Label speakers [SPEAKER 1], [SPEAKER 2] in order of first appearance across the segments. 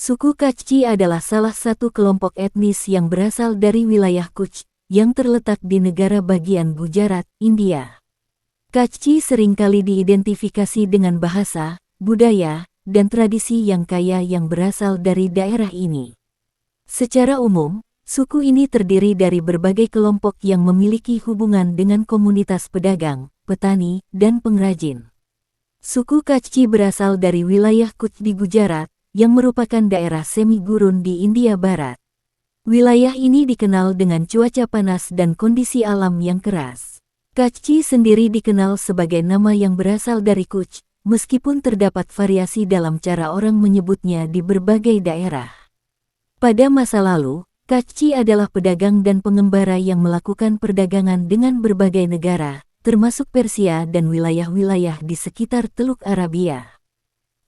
[SPEAKER 1] Suku Kachchi adalah salah satu kelompok etnis yang berasal dari wilayah Kutch, yang terletak di negara bagian Gujarat, India. Kachchi seringkali diidentifikasi dengan bahasa, budaya, dan tradisi yang kaya yang berasal dari daerah ini. Secara umum, suku ini terdiri dari berbagai kelompok yang memiliki hubungan dengan komunitas pedagang, petani, dan pengrajin. Suku Kachchi berasal dari wilayah Kutch di Gujarat, yang merupakan daerah semi-gurun di India Barat. Wilayah ini dikenal dengan cuaca panas dan kondisi alam yang keras. Kachchi sendiri dikenal sebagai nama yang berasal dari Kutch, meskipun terdapat variasi dalam cara orang menyebutnya di berbagai daerah. Pada masa lalu, Kachchi adalah pedagang dan pengembara yang melakukan perdagangan dengan berbagai negara, termasuk Persia dan wilayah-wilayah di sekitar Teluk Arabia.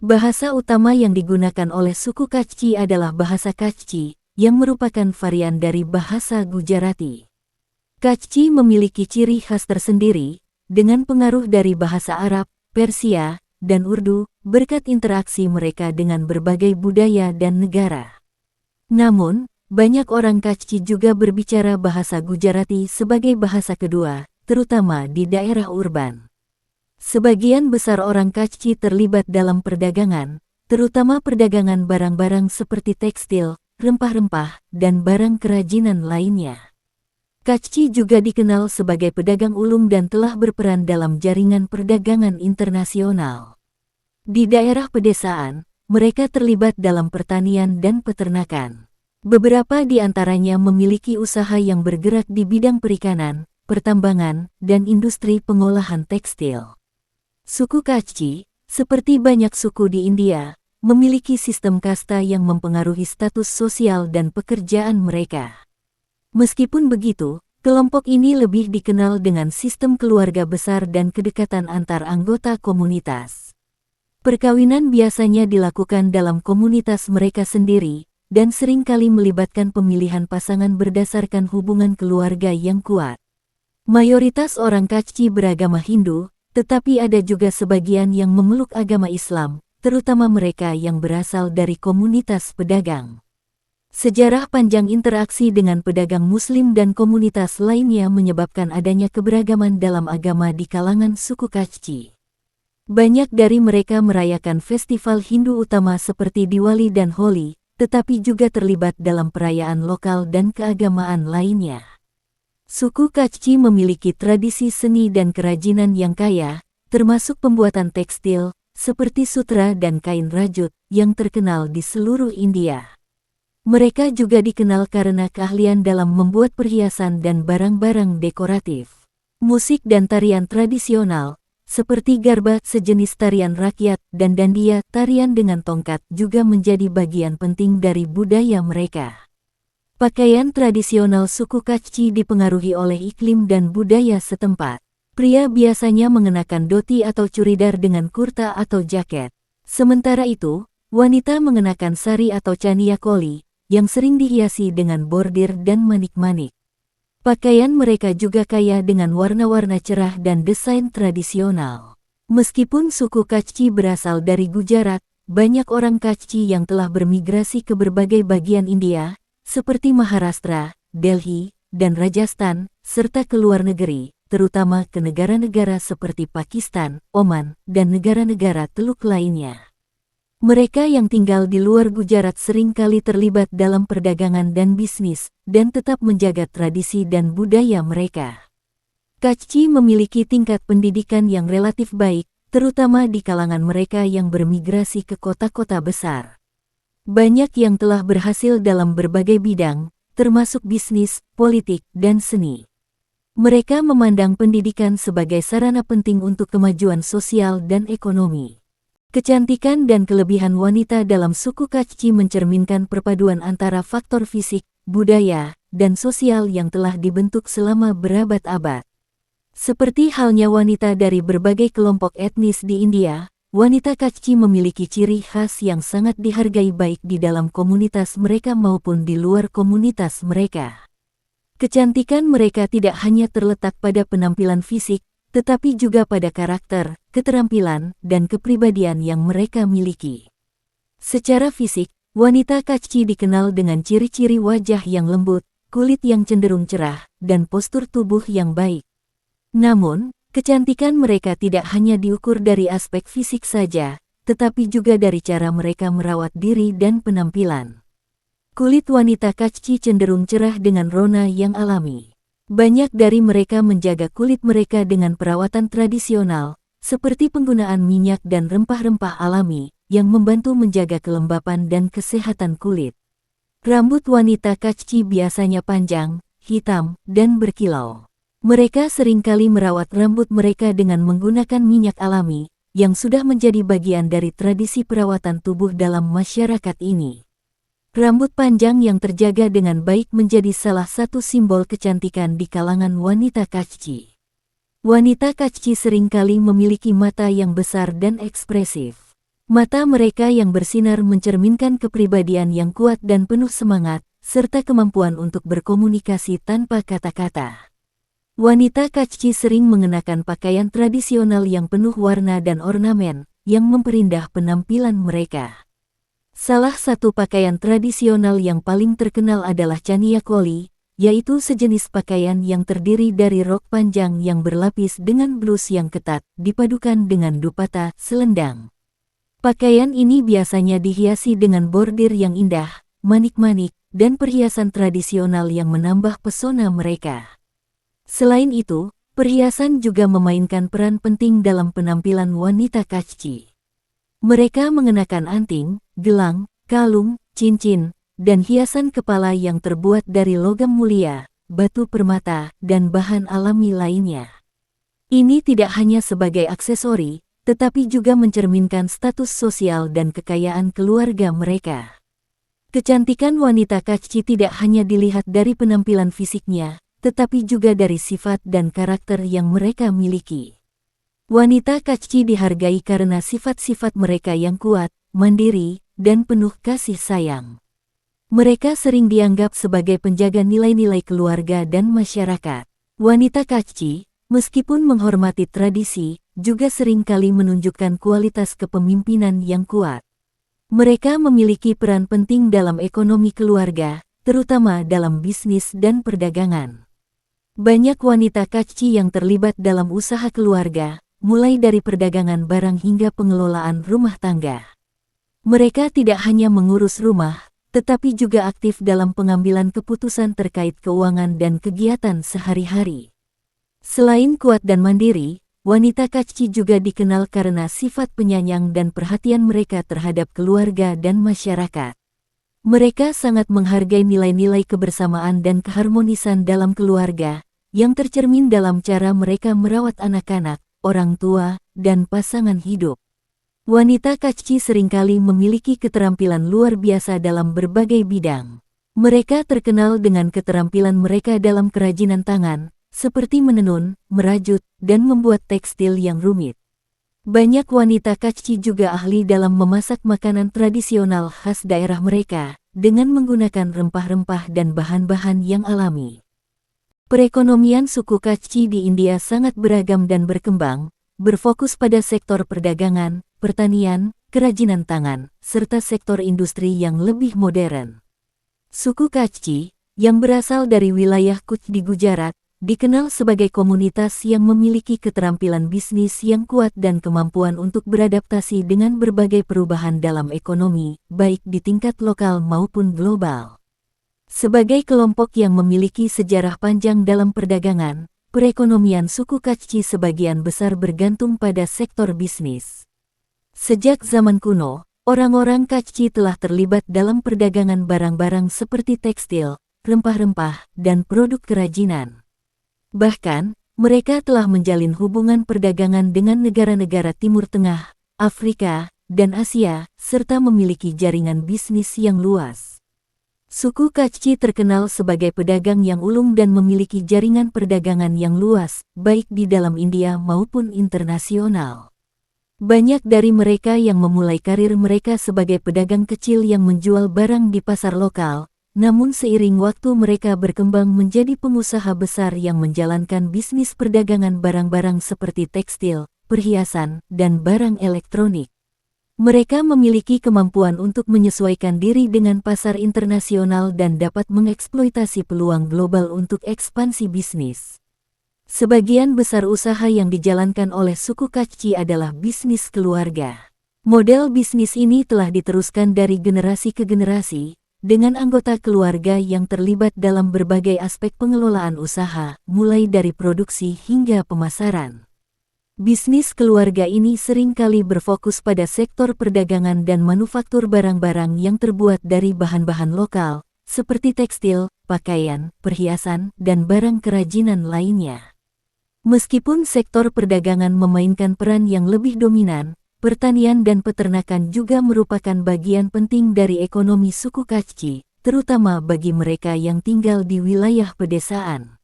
[SPEAKER 1] Bahasa utama yang digunakan oleh suku Kachchi adalah bahasa Kachchi, yang merupakan varian dari bahasa Gujarati. Kachchi memiliki ciri khas tersendiri, dengan pengaruh dari bahasa Arab, Persia, dan Urdu, berkat interaksi mereka dengan berbagai budaya dan negara. Namun, banyak orang Kachchi juga berbicara bahasa Gujarati sebagai bahasa kedua, terutama di daerah urban. Sebagian besar orang Kachchi terlibat dalam perdagangan, terutama perdagangan barang-barang seperti tekstil, rempah-rempah, dan barang kerajinan lainnya. Kachchi juga dikenal sebagai pedagang ulung dan telah berperan dalam jaringan perdagangan internasional. Di daerah pedesaan, mereka terlibat dalam pertanian dan peternakan. Beberapa di antaranya memiliki usaha yang bergerak di bidang perikanan, pertambangan, dan industri pengolahan tekstil. Suku Kachchi, seperti banyak suku di India, memiliki sistem kasta yang mempengaruhi status sosial dan pekerjaan mereka. Meskipun begitu, kelompok ini lebih dikenal dengan sistem keluarga besar dan kedekatan antar anggota komunitas. Perkawinan biasanya dilakukan dalam komunitas mereka sendiri, dan seringkali melibatkan pemilihan pasangan berdasarkan hubungan keluarga yang kuat. Mayoritas orang Kachchi beragama Hindu, tetapi ada juga sebagian yang memeluk agama Islam, terutama mereka yang berasal dari komunitas pedagang. Sejarah panjang interaksi dengan pedagang Muslim dan komunitas lainnya menyebabkan adanya keberagaman dalam agama di kalangan suku Kachchi. Banyak dari mereka merayakan festival Hindu utama seperti Diwali dan Holi, tetapi juga terlibat dalam perayaan lokal dan keagamaan lainnya. Suku Kachchi memiliki tradisi seni dan kerajinan yang kaya, termasuk pembuatan tekstil, seperti sutra dan kain rajut, yang terkenal di seluruh India. Mereka juga dikenal karena keahlian dalam membuat perhiasan dan barang-barang dekoratif. Musik dan tarian tradisional, seperti Garba, sejenis tarian rakyat, dan Dandiya, tarian dengan tongkat, juga menjadi bagian penting dari budaya mereka. Pakaian tradisional suku Kachchi dipengaruhi oleh iklim dan budaya setempat. Pria biasanya mengenakan dhoti atau churidar dengan kurta atau jaket. Sementara itu, wanita mengenakan sari atau chaniya choli, yang sering dihiasi dengan bordir dan manik-manik. Pakaian mereka juga kaya dengan warna-warna cerah dan desain tradisional. Meskipun suku Kachchi berasal dari Gujarat, banyak orang Kachchi yang telah bermigrasi ke berbagai bagian India, seperti Maharashtra, Delhi, dan Rajasthan, serta ke luar negeri, terutama ke negara-negara seperti Pakistan, Oman, dan negara-negara Teluk lainnya. Mereka yang tinggal di luar Gujarat seringkali terlibat dalam perdagangan dan bisnis, dan tetap menjaga tradisi dan budaya mereka. Kachchi memiliki tingkat pendidikan yang relatif baik, terutama di kalangan mereka yang bermigrasi ke kota-kota besar. Banyak yang telah berhasil dalam berbagai bidang, termasuk bisnis, politik, dan seni. Mereka memandang pendidikan sebagai sarana penting untuk kemajuan sosial dan ekonomi. Kecantikan dan kelebihan wanita dalam suku Kachchi mencerminkan perpaduan antara faktor fisik, budaya, dan sosial yang telah dibentuk selama berabad-abad. Seperti halnya wanita dari berbagai kelompok etnis di India, wanita Kachchi memiliki ciri khas yang sangat dihargai baik di dalam komunitas mereka maupun di luar komunitas mereka. Kecantikan mereka tidak hanya terletak pada penampilan fisik, tetapi juga pada karakter, keterampilan, dan kepribadian yang mereka miliki. Secara fisik, Wanita Kachchi dikenal dengan ciri-ciri wajah yang lembut, kulit yang cenderung cerah, dan postur tubuh yang baik. Namun, kecantikan mereka tidak hanya diukur dari aspek fisik saja, tetapi juga dari cara mereka merawat diri dan penampilan. Kulit wanita Kachchi cenderung cerah dengan rona yang alami. Banyak dari mereka menjaga kulit mereka dengan perawatan tradisional, seperti penggunaan minyak dan rempah-rempah alami, yang membantu menjaga kelembapan dan kesehatan kulit. Rambut wanita Kachchi biasanya panjang, hitam, dan berkilau. Mereka seringkali merawat rambut mereka dengan menggunakan minyak alami, yang sudah menjadi bagian dari tradisi perawatan tubuh dalam masyarakat ini. Rambut panjang yang terjaga dengan baik menjadi salah satu simbol kecantikan di kalangan wanita Kachchi. Wanita Kachchi seringkali memiliki mata yang besar dan ekspresif. Mata mereka yang bersinar mencerminkan kepribadian yang kuat dan penuh semangat, serta kemampuan untuk berkomunikasi tanpa kata-kata. Wanita Kachchi sering mengenakan pakaian tradisional yang penuh warna dan ornamen, yang memperindah penampilan mereka. Salah satu pakaian tradisional yang paling terkenal adalah chania choli, yaitu sejenis pakaian yang terdiri dari rok panjang yang berlapis dengan blus yang ketat, dipadukan dengan dupatta, selendang. Pakaian ini biasanya dihiasi dengan bordir yang indah, manik-manik, dan perhiasan tradisional yang menambah pesona mereka. Selain itu, perhiasan juga memainkan peran penting dalam penampilan wanita Kachchi. Mereka mengenakan anting, gelang, kalung, cincin, dan hiasan kepala yang terbuat dari logam mulia, batu permata, dan bahan alami lainnya. Ini tidak hanya sebagai aksesori, tetapi juga mencerminkan status sosial dan kekayaan keluarga mereka. Kecantikan wanita Kachchi tidak hanya dilihat dari penampilan fisiknya, tetapi juga dari sifat dan karakter yang mereka miliki. Wanita Kachchi dihargai karena sifat-sifat mereka yang kuat, mandiri, dan penuh kasih sayang. Mereka sering dianggap sebagai penjaga nilai-nilai keluarga dan masyarakat. Wanita Kachchi, meskipun menghormati tradisi, juga seringkali menunjukkan kualitas kepemimpinan yang kuat. Mereka memiliki peran penting dalam ekonomi keluarga, terutama dalam bisnis dan perdagangan. Banyak wanita Kachchi yang terlibat dalam usaha keluarga, mulai dari perdagangan barang hingga pengelolaan rumah tangga. Mereka tidak hanya mengurus rumah, tetapi juga aktif dalam pengambilan keputusan terkait keuangan dan kegiatan sehari-hari. Selain kuat dan mandiri, wanita Kachchi juga dikenal karena sifat penyayang dan perhatian mereka terhadap keluarga dan masyarakat. Mereka sangat menghargai nilai-nilai kebersamaan dan keharmonisan dalam keluarga, yang tercermin dalam cara mereka merawat anak-anak, orang tua, dan pasangan hidup. Wanita Kachchi seringkali memiliki keterampilan luar biasa dalam berbagai bidang. Mereka terkenal dengan keterampilan mereka dalam kerajinan tangan, seperti menenun, merajut, dan membuat tekstil yang rumit. Banyak wanita Kachchi juga ahli dalam memasak makanan tradisional khas daerah mereka, dengan menggunakan rempah-rempah dan bahan-bahan yang alami. Perekonomian suku Kachchi di India sangat beragam dan berkembang, berfokus pada sektor perdagangan, pertanian, kerajinan tangan, serta sektor industri yang lebih modern. Suku Kachchi, yang berasal dari wilayah Kutch di Gujarat, dikenal sebagai komunitas yang memiliki keterampilan bisnis yang kuat dan kemampuan untuk beradaptasi dengan berbagai perubahan dalam ekonomi, baik di tingkat lokal maupun global. Sebagai kelompok yang memiliki sejarah panjang dalam perdagangan, perekonomian suku Kachchi sebagian besar bergantung pada sektor bisnis. Sejak zaman kuno, orang-orang Kachchi telah terlibat dalam perdagangan barang-barang seperti tekstil, rempah-rempah, dan produk kerajinan. Bahkan, mereka telah menjalin hubungan perdagangan dengan negara-negara Timur Tengah, Afrika, dan Asia, serta memiliki jaringan bisnis yang luas. Suku Kachchi terkenal sebagai pedagang yang ulung dan memiliki jaringan perdagangan yang luas, baik di dalam India maupun internasional. Banyak dari mereka yang memulai karir mereka sebagai pedagang kecil yang menjual barang di pasar lokal, namun seiring waktu mereka berkembang menjadi pengusaha besar yang menjalankan bisnis perdagangan barang-barang seperti tekstil, perhiasan, dan barang elektronik. Mereka memiliki kemampuan untuk menyesuaikan diri dengan pasar internasional dan dapat mengeksploitasi peluang global untuk ekspansi bisnis. Sebagian besar usaha yang dijalankan oleh suku Kachchi adalah bisnis keluarga. Model bisnis ini telah diteruskan dari generasi ke generasi, dengan anggota keluarga yang terlibat dalam berbagai aspek pengelolaan usaha, mulai dari produksi hingga pemasaran. Bisnis keluarga ini seringkali berfokus pada sektor perdagangan dan manufaktur barang-barang yang terbuat dari bahan-bahan lokal, seperti tekstil, pakaian, perhiasan, dan barang kerajinan lainnya. Meskipun sektor perdagangan memainkan peran yang lebih dominan, pertanian dan peternakan juga merupakan bagian penting dari ekonomi suku Kachchi, terutama bagi mereka yang tinggal di wilayah pedesaan.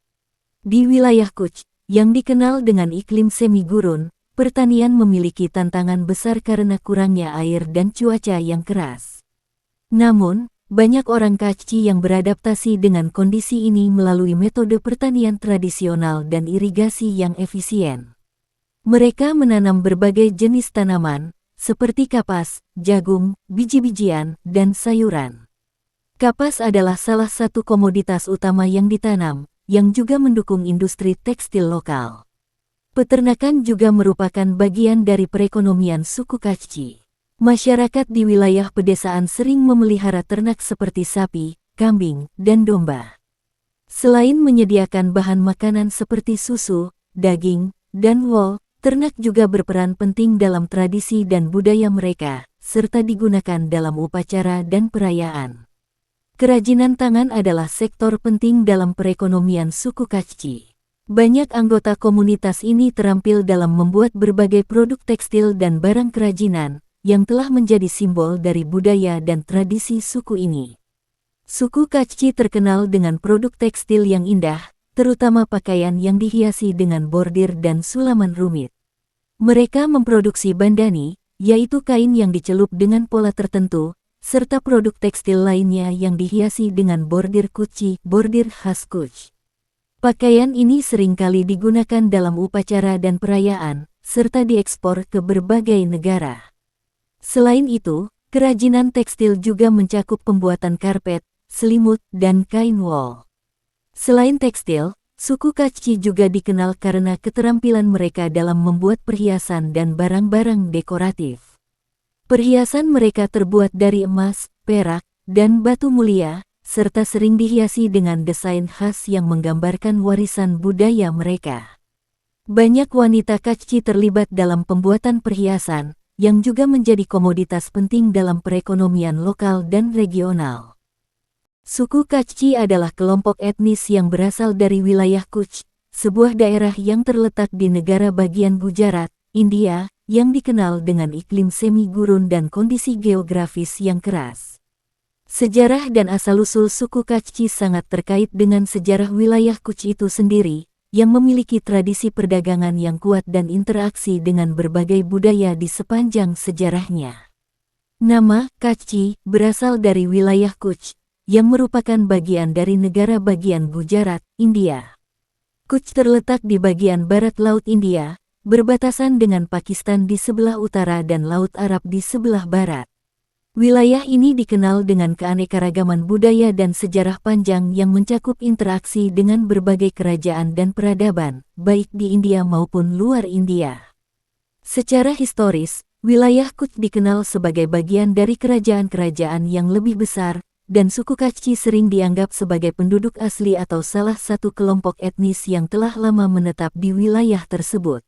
[SPEAKER 1] Di wilayah Kutch, yang dikenal dengan iklim semi gurun, pertanian memiliki tantangan besar karena kurangnya air dan cuaca yang keras. Namun, banyak orang Kachchi yang beradaptasi dengan kondisi ini melalui metode pertanian tradisional dan irigasi yang efisien. Mereka menanam berbagai jenis tanaman, seperti kapas, jagung, biji-bijian, dan sayuran. Kapas adalah salah satu komoditas utama yang ditanam, yang juga mendukung industri tekstil lokal. Peternakan juga merupakan bagian dari perekonomian suku Kachchi. Masyarakat di wilayah pedesaan sering memelihara ternak seperti sapi, kambing, dan domba. Selain menyediakan bahan makanan seperti susu, daging, dan wool, ternak juga berperan penting dalam tradisi dan budaya mereka, serta digunakan dalam upacara dan perayaan. Kerajinan tangan adalah sektor penting dalam perekonomian suku Kachchi. Banyak anggota komunitas ini terampil dalam membuat berbagai produk tekstil dan barang kerajinan, yang telah menjadi simbol dari budaya dan tradisi suku ini. Suku Kachchi terkenal dengan produk tekstil yang indah, terutama pakaian yang dihiasi dengan bordir dan sulaman rumit. Mereka memproduksi bandani, yaitu kain yang dicelup dengan pola tertentu, serta produk tekstil lainnya yang dihiasi dengan bordir Kutchi, bordir khas Kutch. Pakaian ini seringkali digunakan dalam upacara dan perayaan, serta diekspor ke berbagai negara. Selain itu, kerajinan tekstil juga mencakup pembuatan karpet, selimut, dan kain wol. Selain tekstil, suku Kachchi juga dikenal karena keterampilan mereka dalam membuat perhiasan dan barang-barang dekoratif. Perhiasan mereka terbuat dari emas, perak, dan batu mulia, serta sering dihiasi dengan desain khas yang menggambarkan warisan budaya mereka. Banyak wanita Kachchi terlibat dalam pembuatan perhiasan, yang juga menjadi komoditas penting dalam perekonomian lokal dan regional. Suku Kachchi adalah kelompok etnis yang berasal dari wilayah Kutch, sebuah daerah yang terletak di negara bagian Gujarat, India, yang dikenal dengan iklim semi gurun dan kondisi geografis yang keras. Sejarah dan asal-usul suku Kachchi sangat terkait dengan sejarah wilayah Kutch itu sendiri, yang memiliki tradisi perdagangan yang kuat dan interaksi dengan berbagai budaya di sepanjang sejarahnya. Nama Kachchi berasal dari wilayah Kutch, yang merupakan bagian dari negara bagian Gujarat, India. Kutch terletak di bagian barat Laut India, berbatasan dengan Pakistan di sebelah utara dan Laut Arab di sebelah barat. Wilayah ini dikenal dengan keanekaragaman budaya dan sejarah panjang yang mencakup interaksi dengan berbagai kerajaan dan peradaban, baik di India maupun luar India. Secara historis, wilayah Kutch dikenal sebagai bagian dari kerajaan-kerajaan yang lebih besar, dan suku Kachchi sering dianggap sebagai penduduk asli atau salah satu kelompok etnis yang telah lama menetap di wilayah tersebut.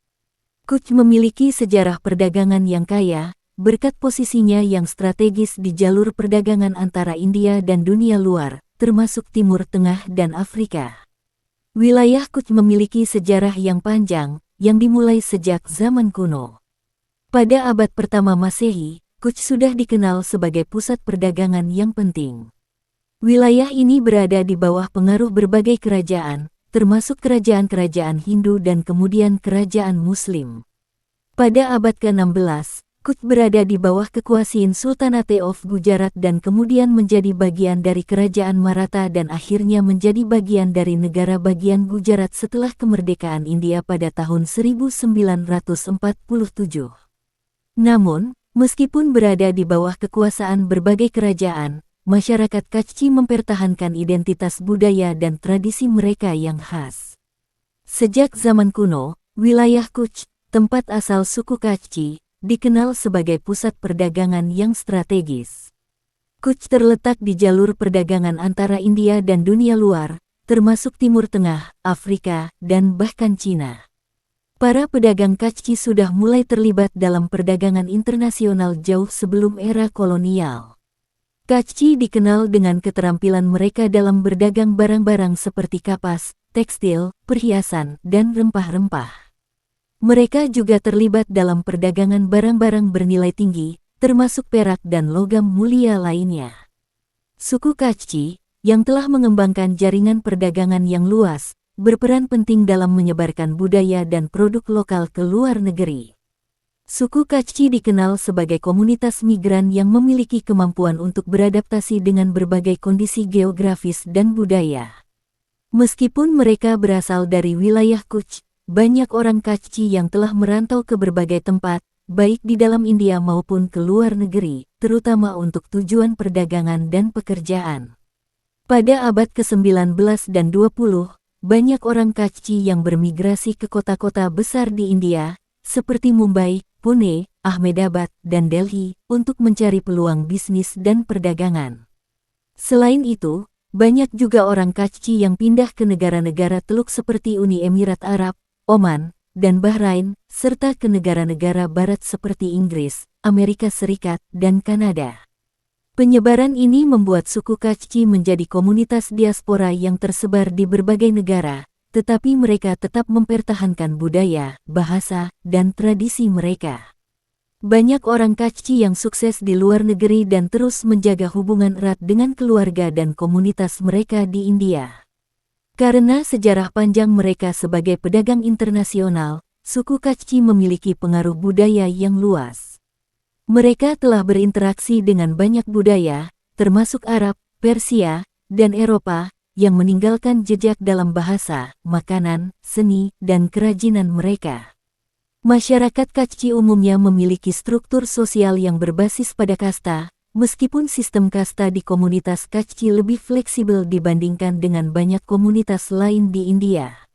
[SPEAKER 1] Kutch memiliki sejarah perdagangan yang kaya, berkat posisinya yang strategis di jalur perdagangan antara India dan dunia luar, termasuk Timur Tengah dan Afrika. Wilayah Kutch memiliki sejarah yang panjang, yang dimulai sejak zaman kuno. Pada abad pertama Masehi, Kutch sudah dikenal sebagai pusat perdagangan yang penting. Wilayah ini berada di bawah pengaruh berbagai kerajaan, termasuk kerajaan-kerajaan Hindu dan kemudian kerajaan Muslim. Pada abad ke-16, Kutch berada di bawah kekuasaan Sultanate of Gujarat dan kemudian menjadi bagian dari Kerajaan Maratha dan akhirnya menjadi bagian dari negara bagian Gujarat setelah kemerdekaan India pada tahun 1947. Namun, Meskipun berada di bawah kekuasaan berbagai kerajaan, masyarakat Kachchi mempertahankan identitas budaya dan tradisi mereka yang khas. Sejak zaman kuno, wilayah Kutch, tempat asal suku Kachchi, dikenal sebagai pusat perdagangan yang strategis. Kutch terletak di jalur perdagangan antara India dan dunia luar, termasuk Timur Tengah, Afrika, dan bahkan Cina. Para pedagang Kachchi sudah mulai terlibat dalam perdagangan internasional jauh sebelum era kolonial. Kachchi dikenal dengan keterampilan mereka dalam berdagang barang-barang seperti kapas, tekstil, perhiasan, dan rempah-rempah. Mereka juga terlibat dalam perdagangan barang-barang bernilai tinggi, termasuk perak dan logam mulia lainnya. Suku Kachchi, yang telah mengembangkan jaringan perdagangan yang luas, berperan penting dalam menyebarkan budaya dan produk lokal ke luar negeri. Suku Kachchi dikenal sebagai komunitas migran yang memiliki kemampuan untuk beradaptasi dengan berbagai kondisi geografis dan budaya. Meskipun mereka berasal dari wilayah Kutch, banyak orang Kachchi yang telah merantau ke berbagai tempat, baik di dalam India maupun ke luar negeri, terutama untuk tujuan perdagangan dan pekerjaan. Pada abad ke-19 dan 20, banyak orang Kachchi yang bermigrasi ke kota-kota besar di India, seperti Mumbai, Pune, Ahmedabad, dan Delhi, untuk mencari peluang bisnis dan perdagangan. Selain itu, banyak juga orang Kachchi yang pindah ke negara-negara Teluk seperti Uni Emirat Arab, Oman, dan Bahrain, serta ke negara-negara barat seperti Inggris, Amerika Serikat, dan Kanada. Penyebaran ini membuat suku Kachchi menjadi komunitas diaspora yang tersebar di berbagai negara, tetapi mereka tetap mempertahankan budaya, bahasa, dan tradisi mereka. Banyak orang Kachchi yang sukses di luar negeri dan terus menjaga hubungan erat dengan keluarga dan komunitas mereka di India. Karena sejarah panjang mereka sebagai pedagang internasional, suku Kachchi memiliki pengaruh budaya yang luas. Mereka telah berinteraksi dengan banyak budaya, termasuk Arab, Persia, dan Eropa, yang meninggalkan jejak dalam bahasa, makanan, seni, dan kerajinan mereka. Masyarakat Kachchi umumnya memiliki struktur sosial yang berbasis pada kasta, meskipun sistem kasta di komunitas Kachchi lebih fleksibel dibandingkan dengan banyak komunitas lain di India.